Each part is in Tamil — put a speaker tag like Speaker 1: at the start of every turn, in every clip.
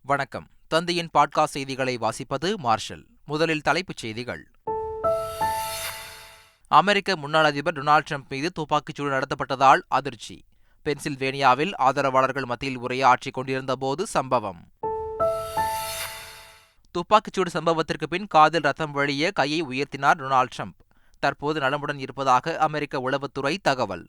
Speaker 1: வணக்கம். தந்தையின் பாட்காஸ்ட் செய்திகளை வாசிப்பது மார்ஷல். முதலில் தலைப்புச் செய்திகள். அமெரிக்க முன்னாள் அதிபர் டொனால்டு டிரம்ப் மீது துப்பாக்கிச்சூடு நடத்தப்பட்டதால் அதிர்ச்சி. பென்சில்வேனியாவில் ஆதரவாளர்கள் மத்தியில் உரையாற்றிக் கொண்டிருந்த போது சம்பவம். துப்பாக்கிச்சூடு சம்பவத்திற்கு பின் காதில் ரத்தம் வழிய கையை உயர்த்தினார் டொனால்டு டிரம்ப். தற்போது நலமுடன் இருப்பதாக அமெரிக்க உளவுத்துறை தகவல்.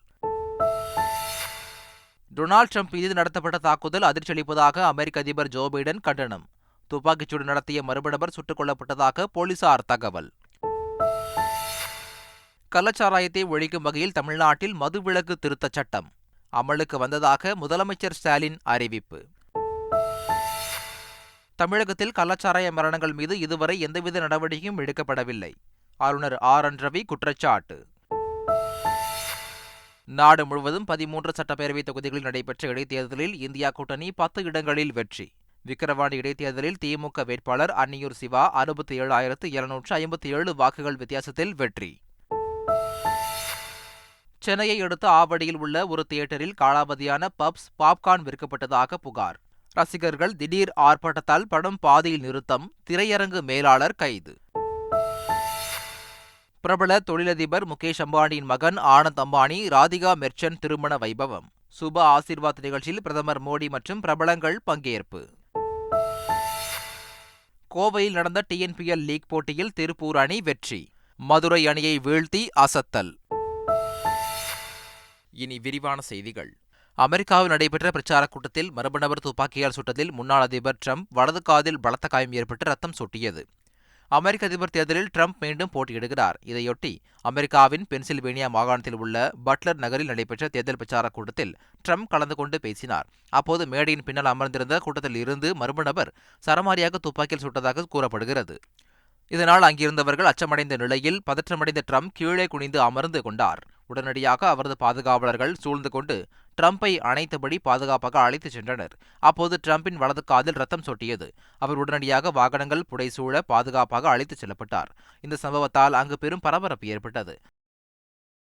Speaker 1: டொனால்டு டிரம்ப் மீது நடத்தப்பட்ட தாக்குதல் அதிர்ச்சி அளிப்பதாக அமெரிக்க அதிபர் ஜோ பைடன் கண்டனம். துப்பாக்கிச்சூடு நடத்திய மர்ம நபர் சுட்டுக் கொல்லப்பட்டதாக போலீசார் தகவல். கள்ளச்சாராயத்தை ஒழிக்கும் வகையில் தமிழ்நாட்டில் மதுவிலக்கு திருத்தச் சட்டம் அமலுக்கு வந்ததாக முதலமைச்சர் ஸ்டாலின் அறிவிப்பு. தமிழகத்தில் கள்ளச்சாராய மரணங்கள் மீது இதுவரை எந்தவித நடவடிக்கையும் எடுக்கப்படவில்லை. ஆளுநர் ஆர்.என். ரவி குற்றச்சாட்டு. நாடு முழுவதும் 13 சட்டப்பேரவை தொகுதிகளில் நடைபெற்ற இடைத்தேர்தலில் இந்தியா கூட்டணி 10 இடங்களில் வெற்றி. விக்கிரவாண்டி இடைத்தேர்தலில் திமுக வேட்பாளர் அன்னியூர் சிவா 67,257 வாக்குகள் வித்தியாசத்தில் வெற்றி. சென்னையை அடுத்த ஆவடியில் உள்ள ஒரு தியேட்டரில் காலாவதியான பப்ஸ், பாப்கார்ன் விற்கப்பட்டதாக புகார். ரசிகர்கள் திடீர் ஆர்ப்பாட்டத்தால் படம் பாதியில் நிறுத்தம். திரையரங்கு மேலாளர் கைது. பிரபல தொழிலதிபர் முகேஷ் அம்பானியின் மகன் ஆனந்த் அம்பானி ராதிகா மெர்ச்சன்ட் திருமண வைபவம். சுப ஆசீர்வாத் நிகழ்ச்சியில் பிரதமர் மோடி மற்றும் பிரபலங்கள் பங்கேற்பு. கோவையில் நடந்த TNPL லீக் போட்டியில் திருப்பூர் அணி வெற்றி. மதுரை அணியை வீழ்த்தி அசத்தல். இனி விரிவான செய்திகள். அமெரிக்காவில் நடைபெற்ற பிரச்சாரக் கூட்டத்தில் மர்ம நபர் துப்பாக்கியால் சுட்டதில் முன்னாள் அதிபர் டிரம்ப் வலது காதில் பலத்த காயம் ஏற்பட்டு ரத்தம் சொட்டியது. அமெரிக்க அதிபர் தேர்தலில் டிரம்ப் மீண்டும் போட்டியிடுகிறார். இதையொட்டி அமெரிக்காவின் பென்சில்வேனியா மாகாணத்தில் உள்ள பட்லர் நகரில் நடைபெற்ற தேர்தல் பிரச்சாரக் கூட்டத்தில் டிரம்ப் கலந்து கொண்டு பேசினார். அப்போது மேடையின் பின்னால் அமர்ந்திருந்த கூட்டத்தில் இருந்து மர்ம நபர் சரமாரியாக துப்பாக்கியில் சுட்டதாக கூறப்படுகிறது. இதனால் அங்கிருந்தவர்கள் அச்சமடைந்த நிலையில் பதற்றமடைந்த டிரம்ப் கீழே குனிந்து அமர்ந்து கொண்டார். உடனடியாக அவரது பாதுகாவலர்கள் சூழ்ந்து கொண்டு டிரம்பை அணைத்தபடி பாதுகாப்பாக அழைத்துச் சென்றனர். அப்போது டிரம்பின் வலது காதில் ரத்தம் சொட்டியது. அவர் உடனடியாக வாகனங்கள் புடைசூழ பாதுகாப்பாக அழைத்துச் செல்லப்பட்டார். இந்த சம்பவத்தால் அங்கு பெரும் பரபரப்பு ஏற்பட்டது.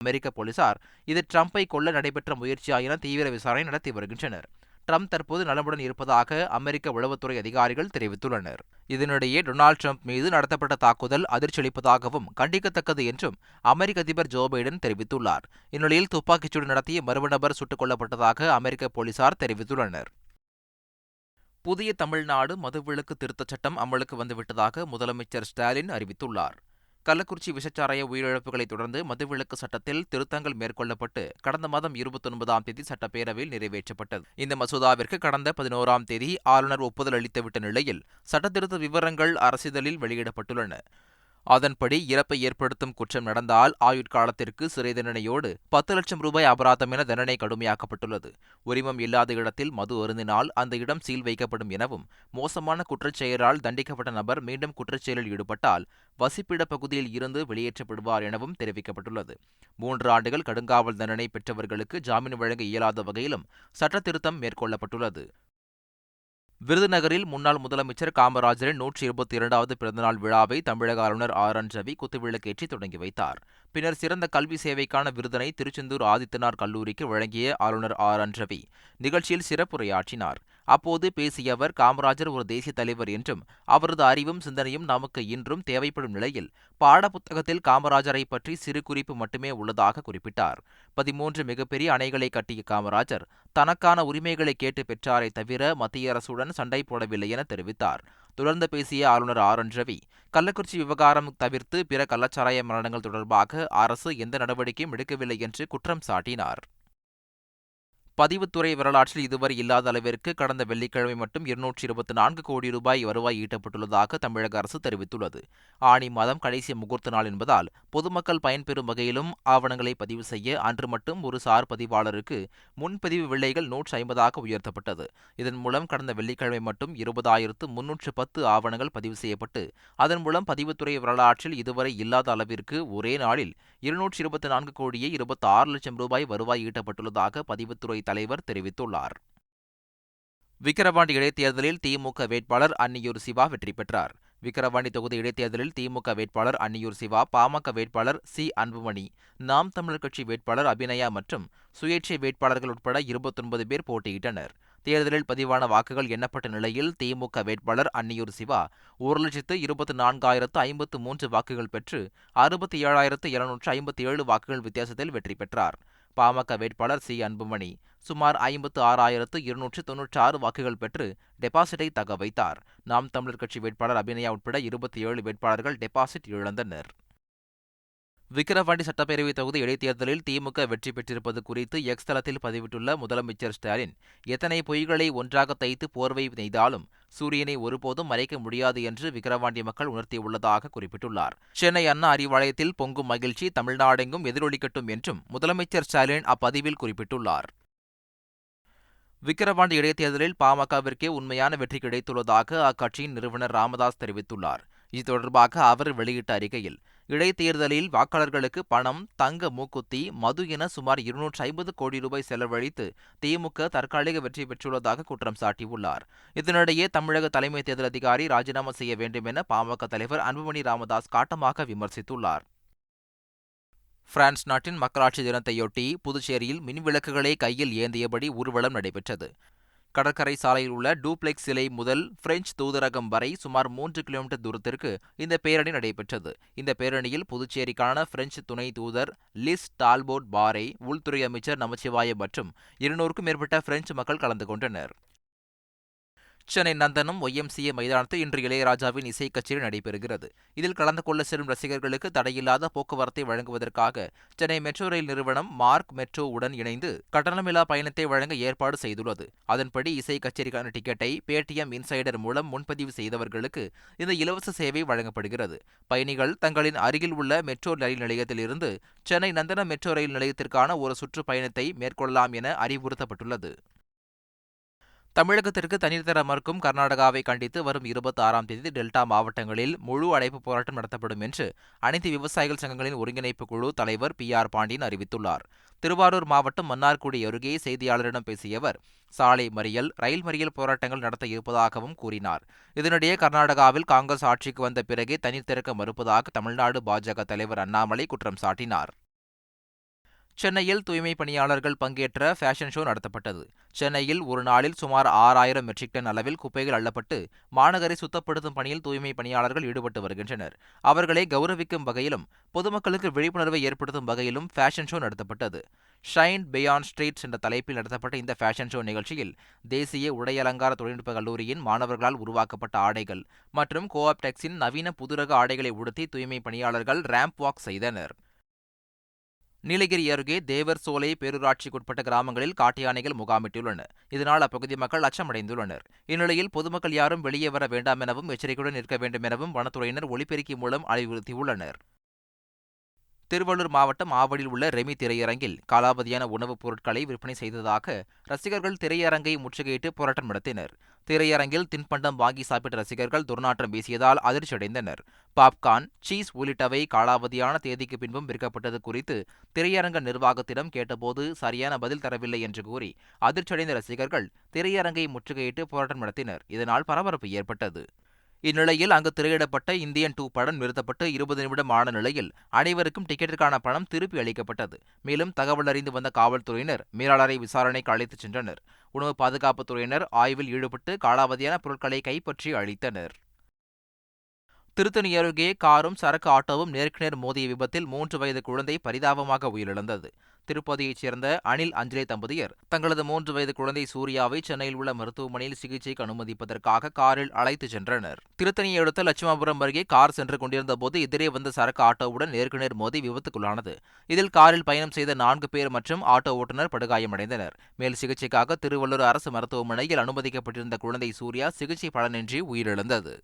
Speaker 1: அமெரிக்க போலீசார் இது டிரம்பை கொல்ல நடைபெற்ற முயற்சியா என தீவிர விசாரணை நடத்தி வருகின்றனர். டிரம்ப் தற்போது நலமுடன் இருப்பதாக அமெரிக்க உளவுத்துறை அதிகாரிகள் தெரிவித்துள்ளனர். இதனிடையே டொனால்டு டிரம்ப் மீது நடத்தப்பட்ட தாக்குதல் அதிர்ச்சி அளிப்பதாகவும் கண்டிக்கத்தக்கது என்றும் அமெரிக்க அதிபர் ஜோ பைடன் தெரிவித்துள்ளார். இந்நிலையில் துப்பாக்கிச்சூடு நடத்திய மர்ம நபர் சுட்டுக் கொல்லப்பட்டதாக அமெரிக்க போலீசார் தெரிவித்துள்ளனர். புதிய தமிழ்நாடு மதுவிலக்கு திருத்தச் சட்டம் அமலுக்கு வந்துவிட்டதாக முதலமைச்சர் ஸ்டாலின் அறிவித்துள்ளார். கள்ளக்குறிச்சி விஷச்சாராய உயிரிழப்புகளை தொடர்ந்து மதுவிலக்கு சட்டத்தில் திருத்தங்கள் மேற்கொள்ளப்பட்டு கடந்த மாதம் 29ஆம் தேதி சட்டப்பேரவையில் நிறைவேற்றப்பட்டது. இந்த மசோதாவிற்கு கடந்த 11ஆம் தேதி ஆளுநர் ஒப்புதல் அளித்துவிட்ட நிலையில் சட்டத்திருத்த விவரங்கள் அரசிதழில் வெளியிடப்பட்டுள்ளன. அதன்படி இறப்பை ஏற்படுத்தும் குற்றம் நடந்தால் ஆயுட்காலத்திற்கு சிறை தண்டனையோடு 10 லட்சம் ரூபாய் அபராதம் என தண்டனை கடுமையாக்கப்பட்டுள்ளது. உரிமம் இல்லாத இடத்தில் மது அருந்தினால் அந்த இடம் சீல் வைக்கப்படும் எனவும், மோசமான குற்றச்செயலால் தண்டிக்கப்பட்ட நபர் மீண்டும் குற்றச்செயலில் ஈடுபட்டால் வசிப்பிட பகுதியில் இருந்து வெளியேற்றப்படுவார் எனவும் தெரிவிக்கப்பட்டுள்ளது. 3 ஆண்டுகள் கடுங்காவல் தண்டனை பெற்றவர்களுக்கு ஜாமீன் வழங்க இயலாத வகையிலும் சட்ட திருத்தம் மேற்கொள்ளப்பட்டுள்ளது. விருதுநகரில் முன்னாள் முதலமைச்சர் காமராஜரின் 122வது பிறந்தநாள் விழாவை தமிழக ஆளுநர் ஆர்.என். ரவி குத்துவிளக்கேற்றி தொடங்கி வைத்தார். பின்னர் சிறந்த கல்வி சேவைக்கான விருதினை திருச்செந்தூர் ஆதித்தனார் கல்லூரிக்கு வழங்கிய ஆளுநர் ஆர்.என். ரவி நிகழ்ச்சியில் சிறப்புரையாற்றினார். அப்போது பேசிய அவர், காமராஜர் ஒரு தேசிய தலைவர் என்றும் அவரது அறிவும் சிந்தனையும் நமக்கு இன்றும் தேவைப்படும் நிலையில் பாடப்புத்தகத்தில் காமராஜரை பற்றி சிறு குறிப்பு மட்டுமே உள்ளதாக குறிப்பிட்டார். 13 மிகப்பெரிய அணைகளை கட்டிய காமராஜர் தனக்கான உரிமைகளை கேட்டு பெற்றாரை தவிர மத்திய அரசுடன் சண்டை போடவில்லை என தெரிவித்தார். தொடர்ந்து பேசிய ஆளுநர் ஆர்.என். ரவி, கள்ளக்குறிச்சி விவகாரம் தவிர்த்து பிற கள்ளச்சாராய மரணங்கள் தொடர்பாக அரசு எந்த நடவடிக்கையும் எடுக்கவில்லை என்று குற்றம் சாட்டினார். பதிவுத்துறை வரலாற்றில் இதுவரை இல்லாத அளவிற்கு கடந்த வெள்ளிக்கிழமை மட்டும் 224 கோடி ரூபாய் வருவாய் ஈட்டப்பட்டுள்ளதாக தமிழக அரசு தெரிவித்துள்ளது. ஆனி மாதம் கடைசி முகூர்த்த நாள் என்பதால் பொதுமக்கள் பயன்பெறும் வகையிலும் ஆவணங்களை பதிவு செய்ய அன்று மட்டும் ஒரு சார் பதிவாளருக்கு முன்பதிவு விலைகள் 150ஆக உயர்த்தப்பட்டது. இதன் மூலம் கடந்த வெள்ளிக்கிழமை மட்டும் 20,310 ஆவணங்கள் பதிவு செய்யப்பட்டு அதன் மூலம் பதிவுத்துறை வரலாற்றில் இதுவரை இல்லாத அளவிற்கு ஒரே நாளில் 224 கோடியே 26 லட்சம் ரூபாய் வருவாய் ஈட்டப்பட்டுள்ளதாக பதிவுத்துறை தலைவர் தெரிவித்துள்ளார். விக்கிரவாண்டி இடைத்தேர்தலில் திமுக வேட்பாளர் அன்னியூர் சிவா வெற்றி பெற்றார். விக்கிரவாண்டி தொகுதி இடைத்தேர்தலில் திமுக வேட்பாளர் அன்னியூர் சிவா, பாமக வேட்பாளர் சி. அன்புமணி, நாம் தமிழர் கட்சி வேட்பாளர் அபிநயா மற்றும் சுயேட்சை வேட்பாளர்கள் உட்பட 29 பேர் போட்டியிட்டனர். தேர்தலில் பதிவான வாக்குகள் எண்ணப்பட்ட நிலையில் திமுக வேட்பாளர் அன்னியூர் சிவா 1,24,053 வாக்குகள் பெற்று 67,757 வாக்குகள் வித்தியாசத்தில் வெற்றி பெற்றார். பாமக வேட்பாளர் சி. அன்புமணி சுமார் 56,296 வாக்குகள் பெற்று டெபாசிட்டை தக்க வைத்தார். நாம் தமிழர் கட்சி வேட்பாளர் அபிநயா உட்பட 27 வேட்பாளர்கள் டெபாசிட் இழந்தனர். விக்கிரவாண்டி சட்டப்பேரவை தொகுதி இடைத்தேர்தலில் திமுக வெற்றி பெற்றிருப்பது குறித்து எக்ஸ் தளத்தில் பதிவிட்டுள்ள முதலமைச்சர் ஸ்டாலின், எத்தனை பொய்களை ஒன்றாக தைத்து போர்வை நெய்தாலும் சூரியனை ஒருபோதும் மறைக்க முடியாது என்று விக்கிரவாண்டி மக்கள் உணர்த்தியுள்ளதாக குறிப்பிட்டுள்ளார். சென்னை அண்ணா அறிவாலயத்தில் பொங்கும் மகிழ்ச்சி தமிழ்நாடெங்கும் எதிரொலிக்கட்டும் என்றும் முதலமைச்சர் ஸ்டாலின் அப்பதிவில் குறிப்பிட்டுள்ளார். விக்கிரவாண்டி இடைத்தேர்தலில் பாமகவிற்கே உண்மையான வெற்றி கிடைத்துள்ளதாக அக்கட்சியின் நிறுவனர் ராமதாஸ் தெரிவித்துள்ளார். இது தொடர்பாக அவர் வெளியிட்ட அறிக்கையில், இடைத்தேர்தலில் வாக்காளர்களுக்கு பணம், தங்க மூக்குத்தி, மது என சுமார் 250 கோடி ரூபாய் செலவழித்து திமுக தற்காலிக வெற்றி பெற்றுள்ளதாக குற்றம் சாட்டியுள்ளார். இதனிடையே தமிழக தலைமை தேர்தல் அதிகாரி ராஜினாமா செய்ய வேண்டும் என பாமக தலைவர் அன்புமணி ராமதாஸ் காட்டமாக விமர்சித்துள்ளார். பிரான்ஸ் நாட்டின் மக்களாட்சி தினத்தையொட்டி புதுச்சேரியில் மின்விளக்குகளை கையில் ஏந்தியபடி ஊர்வலம் நடைபெற்றது. கடற்கரை சாலையில் உள்ள டூப்ளெக்ஸ் சிலை முதல் பிரெஞ்சு தூதரகம் வரை சுமார் 3 கிலோமீட்டர் தூரத்திற்கு இந்த பேரணி நடைபெற்றது. இந்த பேரணியில் புதுச்சேரிக்கான பிரெஞ்சு துணை தூதர் லிஸ் டால்போட் பாரே, உள்துறை அமைச்சர் நமச்சிவாயம் மற்றும் 200க்கும் மேற்பட்ட பிரெஞ்சு மக்கள் கலந்து கொண்டனர். சென்னை நந்தனம் YMCA மைதானத்தில் இன்று இளையராஜாவின் இசை கச்சேரி நடைபெறுகிறது. இதில் கலந்து கொள்ள செல்லும் ரசிகர்களுக்கு தடையில்லாத போக்குவரத்தை வழங்குவதற்காக சென்னை மெட்ரோ ரயில் நிறுவனம் மார்க் மெட்ரோ உடன் இணைந்து கட்டணமில்லா பயணத்தை வழங்க ஏற்பாடு செய்துள்ளது. அதன்படி இசை கச்சேரிக்கான டிக்கெட்டை பேடிஎம் இன்சைடர் மூலம் முன்பதிவு செய்தவர்களுக்கு இந்த இலவச சேவை வழங்கப்படுகிறது. பயணிகள் தங்களின் அருகில் உள்ள மெட்ரோ ரயில் நிலையத்தில் இருந்து சென்னை நந்தனம் மெட்ரோ ரயில் நிலையத்திற்கான ஒரு சுற்றுப்பயணத்தை மேற்கொள்ளலாம் என அறிவுறுத்தப்பட்டுள்ளது. தமிழகத்திற்கு தண்ணீர் தர மறுக்கும் கர்நாடகாவை கண்டித்து வரும் 26ஆம் தேதி டெல்டா மாவட்டங்களில் முழு அடைப்பு போராட்டம் நடத்தப்படும் என்று அனைத்து விவசாயிகள் சங்கங்களின் ஒருங்கிணைப்பு குழு தலைவர் PR பாண்டியன் அறிவித்துள்ளார். திருவாரூர் மாவட்டம் மன்னார்குடி அருகே செய்தியாளரிடம் பேசிய அவர், சாலை மறியல், ரயில் மறியல் போராட்டங்கள் நடத்த இருப்பதாகவும் கூறினார். இதனிடையே கர்நாடகாவில் காங்கிரஸ் ஆட்சிக்கு வந்த பிறகே தண்ணீர் திறக்க மறுப்பதாக தமிழ்நாடு பாஜக தலைவர் அண்ணாமலை குற்றம் சாட்டினார். சென்னையில் தூய்மை பணியாளர்கள் பங்கேற்ற ஃபேஷன் ஷோ நடத்தப்பட்டது. சென்னையில் ஒரு நாளில் சுமார் 6000 மெட்ரிக் டன் அளவில் குப்பைகள் அள்ளப்பட்டு மாநகரை சுத்தப்படுத்தும் பணியில் தூய்மை பணியாளர்கள் ஈடுபட்டு வருகின்றனர். அவர்களை கௌரவிக்கும் வகையிலும் பொதுமக்களுக்கு விழிப்புணர்வை ஏற்படுத்தும் வகையிலும் ஃபேஷன் ஷோ நடத்தப்பட்டது. ஷைன் பியாண்ட் ஸ்ட்ரீட்ஸ் என்ற தலைப்பில் நடத்தப்பட்ட இந்த ஃபேஷன் ஷோ நிகழ்ச்சியில் தேசிய உடையலங்கார தொழில்நுட்ப கல்லூரியின் மாணவர்களால் உருவாக்கப்பட்ட ஆடைகள் மற்றும் கோஆப்டெக்ஸின் நவீன புதுரக ஆடைகளை உடுத்தி தூய்மை பணியாளர்கள் ரேம்ப் வாக் செய்தனர். நீலகிரி அருகே தேவர் சோலை பேரூராட்சிக்குட்பட்ட கிராமங்களில் காட்டு யானைகள் முகாமிட்டுள்ளன. இதனால் அப்பகுதி மக்கள் அச்சமடைந்துள்ளனர். இந்நிலையில் பொதுமக்கள் யாரும் வெளியே வர வேண்டாம் எனவும் எச்சரிக்கையுடன் இருக்க வேண்டும் எனவும் வனத்துறையினர் ஒலிபெருக்கி மூலம் அறிவுறுத்தியுள்ளனர். திருவள்ளூர் மாவட்டம் ஆவடியில் உள்ள ரெமி திரையரங்கில் காலாவதியான உணவுப் பொருட்களை விற்பனை செய்ததாக ரசிகர்கள் திரையரங்கை முற்றுகையிட்டு போராட்டம் நடத்தினர். திரையரங்கில் தின்பண்டம் வாங்கி சாப்பிட்ட ரசிகர்கள் துர்நாற்றம் வீசியதால் அதிர்ச்சியடைந்தனர். பாப்கார்ன், சீஸ் உள்ளிட்டவை காலாவதியான தேதிக்கு பின்பும் விற்கப்பட்டது குறித்து திரையரங்க நிர்வாகத்திடம் கேட்டபோது சரியான பதில் தரவில்லை என்று கூறி அதிர்ச்சியடைந்த ரசிகர்கள் திரையரங்கை முற்றுகையிட்டு போராட்டம் நடத்தினர். இதனால் பரபரப்பு ஏற்பட்டது. இந்நிலையில் அங்கு திரையிடப்பட்ட இந்தியன் 2 படம் நிறுத்தப்பட்டு 20 நிமிடம் ஆன நிலையில் அனைவருக்கும் டிக்கெட்டிற்கான பணம் திருப்பி அளிக்கப்பட்டது. மேலும் தகவல் அறிந்து வந்த காவல்துறையினர் மேலாளரை விசாரணைக்கு அழைத்துச் சென்றனர். உணவு பாதுகாப்புத் துறையினர் ஆய்வில் ஈடுபட்டு காலாவதியான பொருட்களை கைப்பற்றி அளித்தனர். திருத்தணி அருகே காரும் சரக்கு ஆட்டோவும் நேருக்கு நேர் மோதிய விபத்தில் 3 வயது குழந்தை பரிதாபமாக உயிரிழந்தது. திருப்பதியைச் சேர்ந்த அனில் அஞ்சலி தம்பதியர் தங்களது 3 வயது குழந்தை சூர்யாவை சென்னையில் உள்ள மருத்துவமனையில் சிகிச்சைக்கு அனுமதிப்பதற்காக காரில் அழைத்துச் சென்றனர். திருத்தணியை அடுத்த லட்சுமாபுரம் அருகே கார் சென்று கொண்டிருந்த போது எதிரே வந்த சரக்கு ஆட்டோவுடன் நேருக்கு நேர் மோதி விபத்துக்குள்ளானது. இதில் காரில் பயணம் செய்த 4 பேர் மற்றும் ஆட்டோ ஓட்டுநர் படுகாயமடைந்தனர். மேல் சிகிச்சைக்காக திருவள்ளூர் அரசு மருத்துவமனையில் அனுமதிக்கப்பட்டிருந்த குழந்தை சூர்யா சிகிச்சை பலனின்றி உயிரிழந்தது.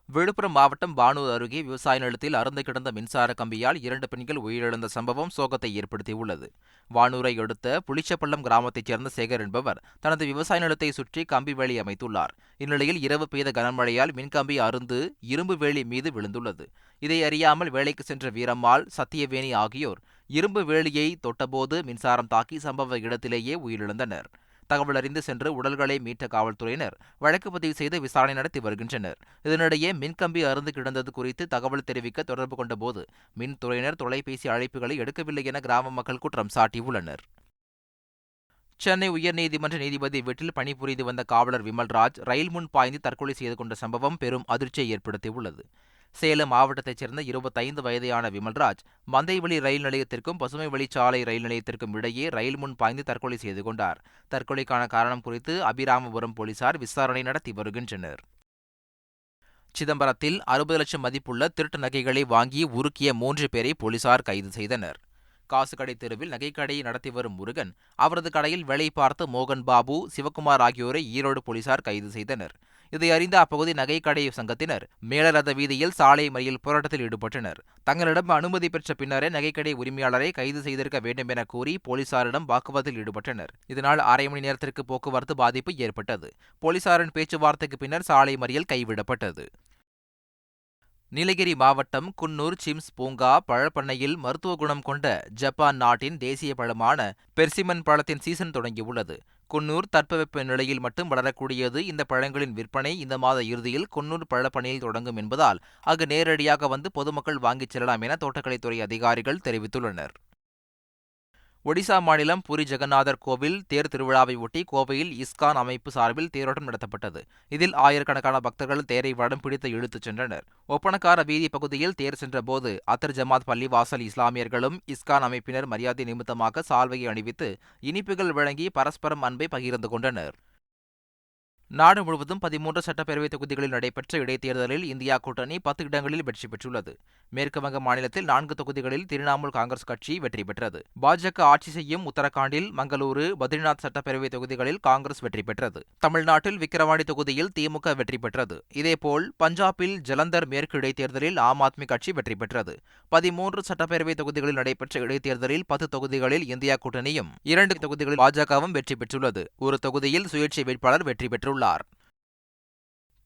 Speaker 1: விழுப்புரம் மாவட்டம் பானூர் அருகே விவசாய நிலத்தில் அறுந்து கிடந்த மின்சார கம்பியால் 2 பெண்கள் உயிரிழந்த சம்பவம் சோகத்தை ஏற்படுத்தியுள்ளது. வானூரை அடுத்த புளிச்சப்பள்ளம் கிராமத்தைச் சேர்ந்த சேகர் என்பவர் தனது விவசாய நிலத்தை சுற்றி கம்பி வேலி அமைத்துள்ளார். இந்நிலையில் இரவு பெய்த கனமழையால் மின்கம்பி அறுந்து இரும்பு வேலி மீது விழுந்துள்ளது. இதை அறியாமல் வேலைக்கு சென்ற வீரம்மாள், சத்தியவேணி ஆகியோர் இரும்பு வேலியை தொட்டபோது மின்சாரம் தாக்கி சம்பவ இடத்திலேயே உயிரிழந்தனர். தகவல் அறிந்து சென்று உடல்களை மீட்ட காவல்துறையினர் வழக்கு பதிவு செய்து விசாரணை நடத்தி வருகின்றனர். இதனிடையே மின்கம்பி அறுந்து கிடந்தது குறித்து தகவல் தெரிவிக்க தொடர்பு கொண்டபோது மின்துறையினர் தொலைபேசி அழைப்புகளை எடுக்கவில்லை என கிராம மக்கள் குற்றம் சாட்டியுள்ளனர். சென்னை உயர்நீதிமன்ற நீதிபதி வீட்டில் பணிபுரிந்து வந்த காவலர் விமல்ராஜ் ரயில் முன் பாய்ந்து தற்கொலை செய்து கொண்ட சம்பவம் பெரும் அதிர்ச்சியை ஏற்படுத்தியுள்ளது. சேலம் மாவட்டத்தைச் சேர்ந்த 25 வயதான விமல்ராஜ் மந்தைவெளி ரயில் நிலையத்திற்கும் பசுமை வழிச்சாலை ரயில் நிலையத்திற்கும் இடையே ரயில் முன் பாய்ந்து தற்கொலை செய்து கொண்டார். தற்கொலைக்கான காரணம் குறித்து அபிராமபுரம் போலீசார் விசாரணை நடத்தி வருகின்றனர். சிதம்பரத்தில் 60 லட்சம் மதிப்புள்ள திருட்டு நகைகளை வாங்கி உருக்கிய 3 பேரை போலீசார் கைது செய்தனர். காசுகடை தெருவில் நகைக்கடையை நடத்தி வரும் முருகன், அவரது கடையில் வேலை பார்த்த மோகன் பாபு, சிவக்குமார் ஆகியோரை ஈரோடு போலீசார் கைது செய்தனர். இதை அறிந்த அப்பகுதி நகைக்கடை சங்கத்தினர் மேலரத வீதியில் சாலை மறியல் போராட்டத்தில் ஈடுபட்டனர். தங்களிடம் அனுமதி பெற்ற பின்னரே நகைக்கடை உரிமையாளரை கைது செய்திருக்க வேண்டும் என கூறி போலீசாரிடம் வாக்குவாதத்தில் ஈடுபட்டனர். இதனால் அரை மணி நேரத்திற்கு போக்குவரத்து பாதிப்பு ஏற்பட்டது. போலீசாரின் பேச்சுவார்த்தைக்கு பின்னர் சாலை மறியல் கைவிடப்பட்டது. நீலகிரி மாவட்டம் குன்னூர் சிம்ஸ் பூங்கா பழப்பண்ணையில் மருத்துவ குணம் கொண்ட ஜப்பான் நாட்டின் தேசிய பழமான பெர்சிமன் பழத்தின் சீசன் தொடங்கியுள்ளது. குன்னூர் தட்பவெப்ப நிலையில் மட்டும் வளரக்கூடியது. இந்த பழங்களின் விற்பனை இந்த மாத இறுதியில் குன்னூர் பழப்பண்ணையில் தொடங்கும் என்பதால் அங்கு நேரடியாக வந்து பொதுமக்கள் வாங்கிச் செல்லலாம் என தோட்டக்கலைத்துறை அதிகாரிகள் தெரிவித்துள்ளனர். ஒடிசா மாநிலம் புரி ஜெகநாதர் கோவில் தேர் திருவிழாவை ஒட்டி கோவையில் இஸ்கான் அமைப்பு சார்பில் தேரோட்டம் நடத்தப்பட்டது. இதில் ஆயிரக்கணக்கான பக்தர்கள் தேரை வடம் பிடித்து இழுத்துச் சென்றனர். ஒப்பனக்கார வீதி பகுதியில் தேர் சென்றபோது அத்தர் ஜமாத் பள்ளிவாசல் இஸ்லாமியர்களும் இஸ்கான் அமைப்பினர் மரியாதை நிமித்தமாக சால்வையை அணிவித்து இனிப்புகள் வழங்கி பரஸ்பரம் அன்பை பகிர்ந்து கொண்டனர். நாடு முழுவதும் 13 சட்டப்பேரவை தொகுதிகளில் நடைபெற்ற இடைத்தேர்தலில் இந்தியா கூட்டணி 10 இடங்களில் வெற்றி பெற்றுள்ளது. மேற்குவங்க மாநிலத்தில் 4 தொகுதிகளில் திரிணாமுல் காங்கிரஸ் கட்சி வெற்றி பெற்றது. பாஜக ஆட்சி செய்யும் உத்தரகாண்டில் மங்களூரு, பத்ரிநாத் சட்டப்பேரவை தொகுதிகளில் காங்கிரஸ் வெற்றி பெற்றது. தமிழ்நாட்டில் விக்கிரவாண்டி தொகுதியில் திமுக வெற்றி பெற்றது. இதேபோல் பஞ்சாபில் ஜலந்தர் மேற்கு இடைத்தேர்தலில் ஆம் ஆத்மி கட்சி வெற்றி பெற்றது. 13 சட்டப்பேரவை தொகுதிகளில் நடைபெற்ற இடைத்தேர்தலில் 10 தொகுதிகளில் இந்தியா கூட்டணியும் 2 தொகுதிகளில் பாஜகவும் வெற்றி பெற்றுள்ளது. ஒரு தொகுதியில் சுயேட்சை வேட்பாளர் வெற்றி பெற்றுள்ளார்.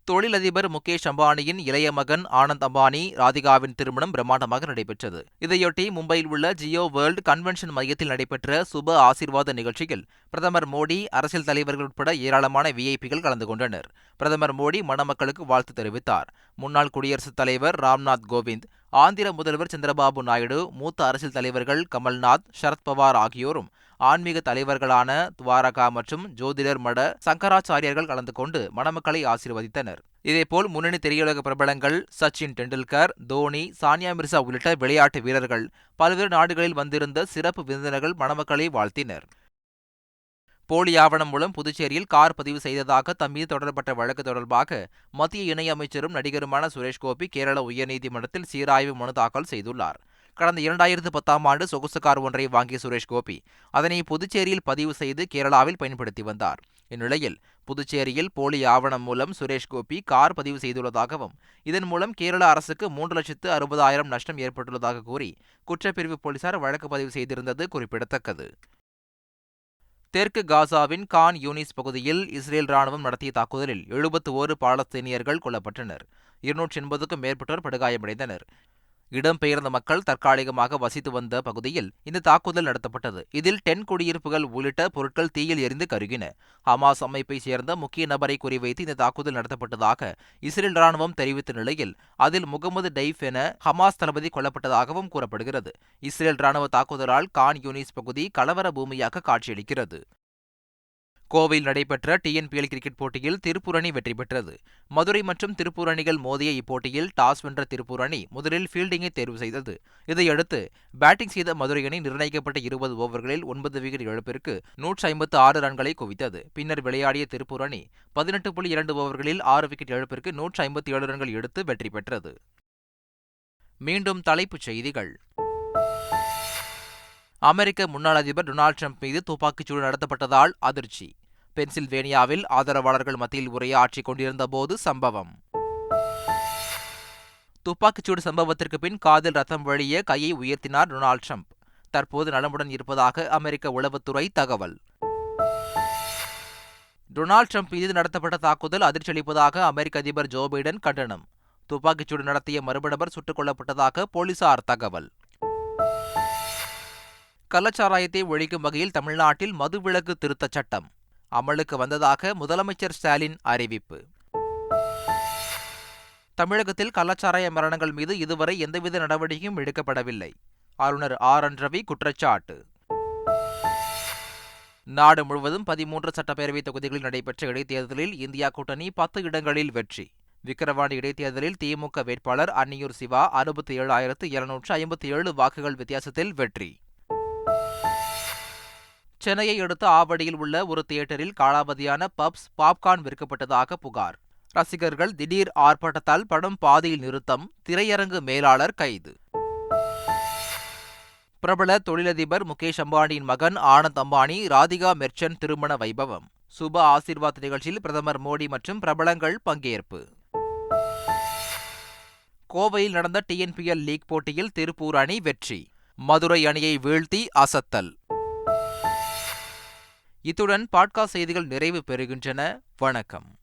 Speaker 1: தொழிலதிபர் முகேஷ் அம்பானியின் இளைய மகன் ஆனந்த் அம்பானி ராதிகாவின் திருமணம் பிரம்மாண்டமாக நடைபெற்றது. இதையொட்டி மும்பையில் உள்ள ஜியோ வேர்ல்டு கன்வென்ஷன் மையத்தில் நடைபெற்ற சுப ஆசீர்வாத நிகழ்ச்சியில் பிரதமர் மோடி, அரசியல் தலைவர்கள் உட்பட ஏராளமான விஐபிகள் கலந்து கொண்டனர். பிரதமர் மோடி மணமக்களுக்கு வாழ்த்து தெரிவித்தார். முன்னாள் குடியரசுத் தலைவர் ராம்நாத் கோவிந்த், ஆந்திர முதல்வர் சந்திரபாபு நாயுடு, மூத்த அரசியல் தலைவர்கள் கமல்நாத், சரத்பவார் ஆகியோரும் ஆன்மீக தலைவர்களான துவாரகா மற்றும் ஜோதிடர் மட சங்கராச்சாரியர்கள் கலந்து கொண்டு மணமக்களை ஆசீர்வதித்தனர். இதேபோல் முன்னணி திரையுலக பிரபலங்கள் சச்சின் டெண்டுல்கர், தோனி, சானியா மிர்சா உள்ளிட்ட விளையாட்டு வீரர்கள், பல்வேறு நாடுகளில் வந்திருந்த சிறப்பு விருந்தினர்கள் மணமக்களை வாழ்த்தினர். போலி ஆவணம் மூலம் புதுச்சேரியில் கார் பதிவு செய்ததாக தம் மீது தொடரப்பட்ட வழக்கு தொடர்பாக மத்திய இணையமைச்சரும் நடிகருமான சுரேஷ் கோபி கேரள உயர்நீதிமன்றத்தில் சீராய்வு மனு தாக்கல் செய்துள்ளார். கடந்த 2010ஆம் ஆண்டு சொகுசு கார் ஒன்றை வாங்கிய சுரேஷ் கோபி அதனை புதுச்சேரியில் பதிவு செய்து கேரளாவில் பயன்படுத்தி வந்தார். இந்நிலையில் புதுச்சேரியில் போலி ஆவணம் மூலம் சுரேஷ் கோபி கார் பதிவு செய்துள்ளதாகவும் இதன் மூலம் கேரள அரசுக்கு 3,60,000 நஷ்டம் ஏற்பட்டுள்ளதாக கூறி குற்றப்பிரிவு போலீசார் வழக்கு பதிவு செய்திருந்தது குறிப்பிடத்தக்கது. தெற்கு காசாவின் கான் யூனிஸ் பகுதியில் இஸ்ரேல் ராணுவம் நடத்திய தாக்குதலில் 71 பாலஸ்தீனியர்கள் கொல்லப்பட்டனர். 280க்கும் மேற்பட்டோர் படுகாயமடைந்தனர். இடம்பெயர்ந்த மக்கள் தற்காலிகமாக வசித்து வந்த பகுதியில் இந்த தாக்குதல் நடத்தப்பட்டது. இதில் 10 குடியிருப்புகள் உள்ளிட்ட பொருட்கள் தீயில் எரிந்து கருகின. ஹமாஸ் அமைப்பை சேர்ந்த முக்கிய நபரை குறிவைத்து இந்த தாக்குதல் நடத்தப்பட்டதாக இஸ்ரேல் ராணுவம் தெரிவித்த நிலையில் அதில் முகமது டைஃப் என ஹமாஸ் தளபதி கொல்லப்பட்டதாகவும் கூறப்படுகிறது. இஸ்ரேல் ராணுவ தாக்குதலால் கான் யூனிஸ் பகுதி கலவர பூமியாக காட்சியளிக்கிறது. கோவையில் நடைபெற்ற டிஎன்பிஎல் கிரிக்கெட் போட்டியில் திருப்பூர் அணி வெற்றி பெற்றது. மதுரை மற்றும் திருப்பூர் அணிகள் மோதிய இப்போட்டியில் டாஸ் வென்ற திருப்பூர் அணி முதலில் ஃபீல்டிங்கை தேர்வு செய்தது. இதையடுத்து பேட்டிங் செய்த மதுரை அணி நிர்ணயிக்கப்பட்ட 20 ஓவர்களில் 9 விக்கெட் இழப்பிற்கு 156 ரன்களை குவித்தது. பின்னர் விளையாடிய திருப்பூர் அணி 18.2 ஓவர்களில் 6 விக்கெட் இழப்பிற்கு 157 ரன்கள் எடுத்து வெற்றி பெற்றது. மீண்டும் தலைப்புச் செய்திகள். அமெரிக்க முன்னாள் அதிபர் டொனால்டு டிரம்ப் மீது துப்பாக்கிச்சூடு நடத்தப்பட்டதால் அதிர்ச்சி. பென்சில்வேனியாவில் ஆதரவாளர்கள் மத்தியில் உரையாற்றிக் கொண்டிருந்த போது சம்பவம். துப்பாக்கிச்சூடு சம்பவத்திற்கு பின் காதில் ரத்தம் வழிய கையை உயர்த்தினார் டொனால்டு டிரம்ப். தற்போது நலமுடன் இருப்பதாக அமெரிக்க உளவுத்துறை தகவல். டொனால்டு டிரம்ப் மீது நடத்தப்பட்ட தாக்குதல் அதிர்ச்சியளிப்பதாக அமெரிக்க அதிபர் ஜோ பைடன் கண்டனம். துப்பாக்கிச்சூடு நடத்திய மர்ம நபர் சுட்டுக் கொல்லப்பட்டதாக போலீசார் தகவல். கள்ளச்சாராயத்தை ஒழிக்கும் வகையில் தமிழ்நாட்டில் மதுவிலக்கு திருத்தச் சட்டம் அமலுக்கு வந்ததாக முதலமைச்சர் ஸ்டாலின் அறிவிப்பு. தமிழகத்தில் கள்ளச்சாராய மரணங்கள் மீது இதுவரை எந்தவித நடவடிக்கையும் எடுக்கப்படவில்லை. ஆளுநர் ஆர் என் ரவி குற்றச்சாட்டு. நாடு முழுவதும் 13 சட்டப்பேரவை தொகுதிகளில் நடைபெற்ற இடைத்தேர்தலில் இந்தியா கூட்டணி 10 இடங்களில் வெற்றி. விக்கிரவாண்டி இடைத்தேர்தலில் திமுக வேட்பாளர் அன்னியூர் சிவா 67,257 வாக்குகள் வித்தியாசத்தில் வெற்றி. சென்னையை அடுத்த ஆவடியில் உள்ள ஒரு தியேட்டரில் காலாவதியான பப்ஸ், பாப்கார்ன் விற்கப்பட்டதாக புகார். ரசிகர்கள் திடீர் ஆர்ப்பாட்டத்தால் படம் பாதியில் நிறுத்தம், திரையரங்கு மேலாளர் கைது. பிரபல தொழிலதிபர் முகேஷ் அம்பானியின் மகன் ஆனந்த் அம்பானி, ராதிகா மெர்ச்சன்ட் திருமண வைபவம். சுப ஆசீர்வாத் நிகழ்ச்சியில் பிரதமர் மோடி மற்றும் பிரபலங்கள் பங்கேற்பு. கோவையில் நடந்த TNPL லீக் போட்டியில் திருப்பூர் அணி வெற்றி. மதுரை அணியை வீழ்த்தி அசத்தல். இத்துடன் பாட்காஸ்ட் செய்திகள் நிறைவு பெறுகின்றன. வணக்கம்.